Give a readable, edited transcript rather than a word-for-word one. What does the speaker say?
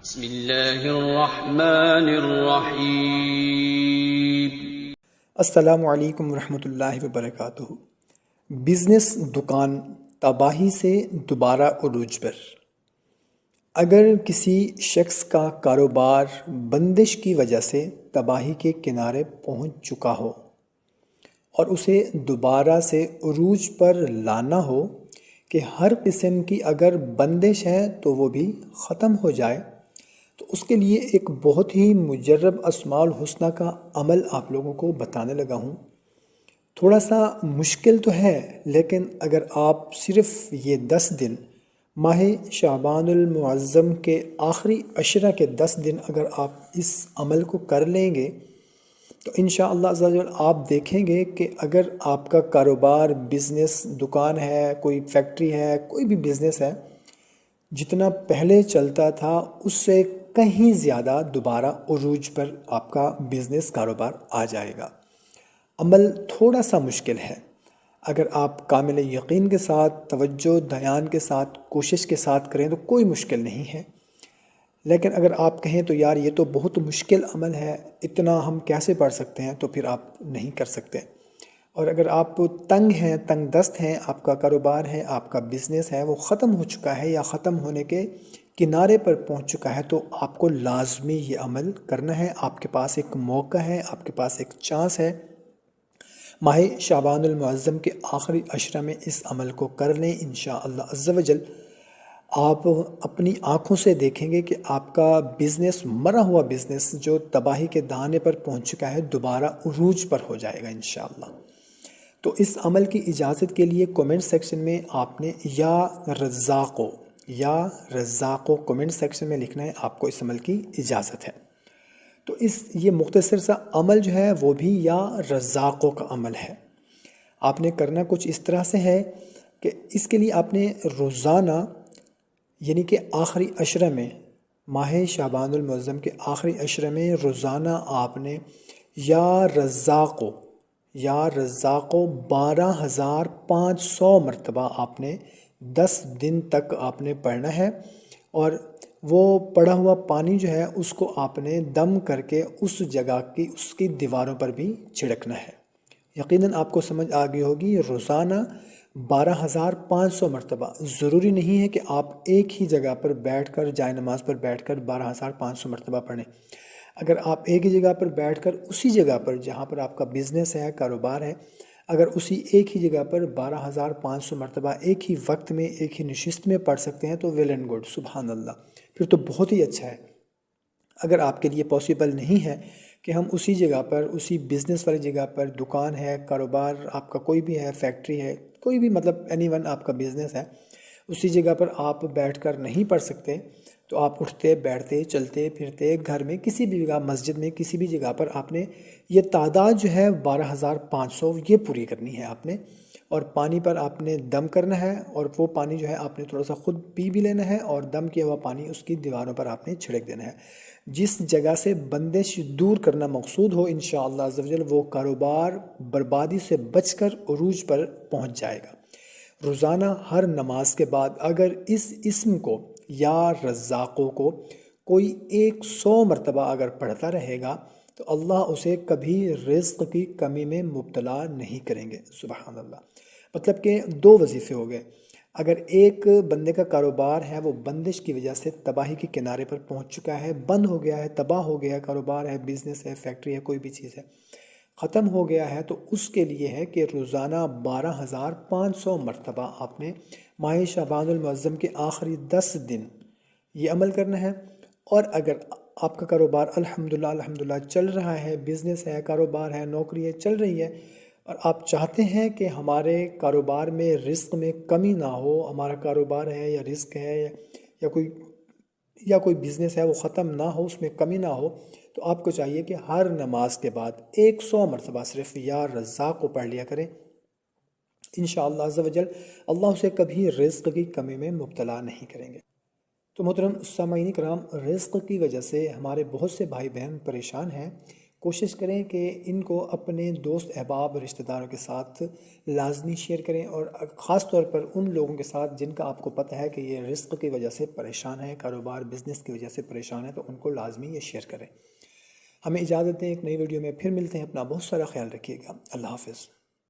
بسم اللہ الرحمن الرحیم۔ السلام علیکم ورحمۃ اللہ وبرکاتہ۔ بزنس دکان تباہی سے دوبارہ عروج پر۔ اگر کسی شخص کا کاروبار بندش کی وجہ سے تباہی کے کنارے پہنچ چکا ہو اور اسے دوبارہ سے عروج پر لانا ہو کہ ہر قسم کی اگر بندش ہے تو وہ بھی ختم ہو جائے، تو اس کے لیے ایک بہت ہی مجرب اسماء الحسنہ کا عمل آپ لوگوں کو بتانے لگا ہوں۔ تھوڑا سا مشکل تو ہے، لیکن اگر آپ صرف یہ 10 دن ماہ شعبان المعظم کے آخری عشرہ کے 10 دن اگر آپ اس عمل کو کر لیں گے تو انشاءاللہ عز و جل آپ دیکھیں گے کہ اگر آپ کا کاروبار، بزنس، دکان ہے، کوئی فیکٹری ہے، کوئی بھی بزنس ہے، جتنا پہلے چلتا تھا اس سے کہیں زیادہ دوبارہ عروج پر آپ کا بزنس کاروبار آ جائے گا۔ عمل تھوڑا سا مشکل ہے، اگر آپ کامل یقین کے ساتھ، توجہ دھیان کے ساتھ، کوشش کے ساتھ کریں تو کوئی مشکل نہیں ہے۔ لیکن اگر آپ کہیں تو یار یہ تو بہت مشکل عمل ہے، اتنا ہم کیسے پڑھ سکتے ہیں، تو پھر آپ نہیں کر سکتے۔ اور اگر آپ تنگ ہیں، تنگ دست ہیں، آپ کا کاروبار ہے، آپ کا بزنس ہے، وہ ختم ہو چکا ہے یا ختم ہونے کے کنارے پر پہنچ چکا ہے، تو آپ کو لازمی یہ عمل کرنا ہے۔ آپ کے پاس ایک موقع ہے، آپ کے پاس ایک چانس ہے۔ ماہ شعبان المعظم کے آخری عشرہ میں اس عمل کو کر لیں انشاءاللہ عز و جل۔ آپ اپنی آنکھوں سے دیکھیں گے کہ آپ کا بزنس، مرا ہوا بزنس جو تباہی کے دہانے پر پہنچ چکا ہے، دوبارہ عروج پر ہو جائے گا انشاءاللہ۔ تو اس عمل کی اجازت کے لیے کومنٹ سیکشن میں آپ نے یا رزاقو کومنٹ سیکشن میں لکھنا ہے، آپ کو اس عمل کی اجازت ہے۔ تو یہ مختصر سا عمل جو ہے وہ بھی یا رزاقو کا عمل ہے۔ آپ نے کرنا کچھ اس طرح سے ہے کہ اس کے لیے آپ نے روزانہ، یعنی کہ آخری عشرہ میں، ماہ شعبان المعظم کے آخری عشرہ میں روزانہ آپ نے یا رزاقو 12,500 مرتبہ آپ نے 10 دن تک آپ نے پڑھنا ہے، اور وہ پڑھا ہوا پانی جو ہے اس کو آپ نے دم کر کے اس جگہ کی، اس کی دیواروں پر بھی چھڑکنا ہے۔ یقیناً آپ کو سمجھ آ گئی ہوگی، روزانہ 12,500 مرتبہ۔ ضروری نہیں ہے کہ آپ ایک ہی جگہ پر بیٹھ کر، جائے نماز پر بیٹھ کر 12,500 مرتبہ پڑھیں۔ اگر آپ ایک ہی جگہ پر بیٹھ کر، اسی جگہ پر جہاں پر آپ کا بزنس ہے، کاروبار ہے، اگر اسی ایک ہی جگہ پر 12,500 مرتبہ ایک ہی وقت میں، ایک ہی نشست میں پڑھ سکتے ہیں تو ویل اینڈ گڈ، سبحان اللہ، پھر تو بہت ہی اچھا ہے۔ اگر آپ کے لیے پاسبل نہیں ہے کہ ہم اسی جگہ پر، اسی بزنس والی جگہ پر، دکان ہے، کاروبار آپ کا کوئی بھی ہے، فیکٹری ہے، کوئی بھی مطلب اینی ون آپ کا بزنس ہے، اسی جگہ پر آپ بیٹھ کر نہیں پڑھ سکتے، تو آپ اٹھتے، بیٹھتے، چلتے پھرتے، گھر میں کسی بھی جگہ، مسجد میں کسی بھی جگہ پر آپ نے یہ تعداد جو ہے 12,500 یہ پوری کرنی ہے آپ نے۔ اور پانی پر آپ نے دم کرنا ہے، اور وہ پانی جو ہے آپ نے تھوڑا سا خود پی بھی لینا ہے، اور دم کیا ہوا پانی اس کی دیواروں پر آپ نے چھڑک دینا ہے۔ جس جگہ سے بندش دور کرنا مقصود ہو انشاءاللہ عز و جل، وہ کاروبار بربادی سے بچ کر عروج پر پہنچ جائے گا۔ روزانہ ہر نماز کے بعد اگر اس اسم کو یا رزاقوں کو کوئی 100 مرتبہ اگر پڑھتا رہے گا تو اللہ اسے کبھی رزق کی کمی میں مبتلا نہیں کریں گے، سبحان اللہ۔ مطلب کہ 2 وظیفے ہو گئے۔ اگر ایک بندے کا کاروبار ہے، وہ بندش کی وجہ سے تباہی کے کنارے پر پہنچ چکا ہے، بند ہو گیا ہے، تباہ ہو گیا ہے، کاروبار ہے، بزنس ہے، فیکٹری ہے، کوئی بھی چیز ہے، ختم ہو گیا ہے، تو اس کے لیے ہے کہ روزانہ 12,500 مرتبہ آپ نے ماہ شعبان المعظم کے آخری 10 دن یہ عمل کرنا ہے۔ اور اگر آپ کا کاروبار الحمدللہ چل رہا ہے، بزنس ہے، کاروبار ہے، نوکری ہے، چل رہی ہے، اور آپ چاہتے ہیں کہ ہمارے کاروبار میں رزق میں کمی نہ ہو، ہمارا کاروبار ہے یا رزق ہے یا کوئی بزنس ہے وہ ختم نہ ہو، اس میں کمی نہ ہو، تو آپ کو چاہیے کہ ہر نماز کے بعد 100 مرتبہ صرف یا رزاق کو پڑھ لیا کریں۔ انشاءاللہ عز و جل اللہ اسے کبھی رزق کی کمی میں مبتلا نہیں کریں گے۔ تو محترم سامعین کرام، رزق کی وجہ سے ہمارے بہت سے بھائی بہن پریشان ہیں کوشش کریں کہ ان کو اپنے دوست احباب رشتہ داروں کے ساتھ لازمی شیئر کریں، اور خاص طور پر ان لوگوں کے ساتھ جن کا آپ کو پتہ ہے کہ یہ رزق کی وجہ سے پریشان ہے، کاروبار بزنس کی وجہ سے پریشان ہے، تو ان کو لازمی یہ شیئر کریں۔ ہمیں اجازت دیں، ایک نئی ویڈیو میں پھر ملتے ہیں۔ اپنا بہت سارا خیال رکھیے گا۔ اللہ حافظ۔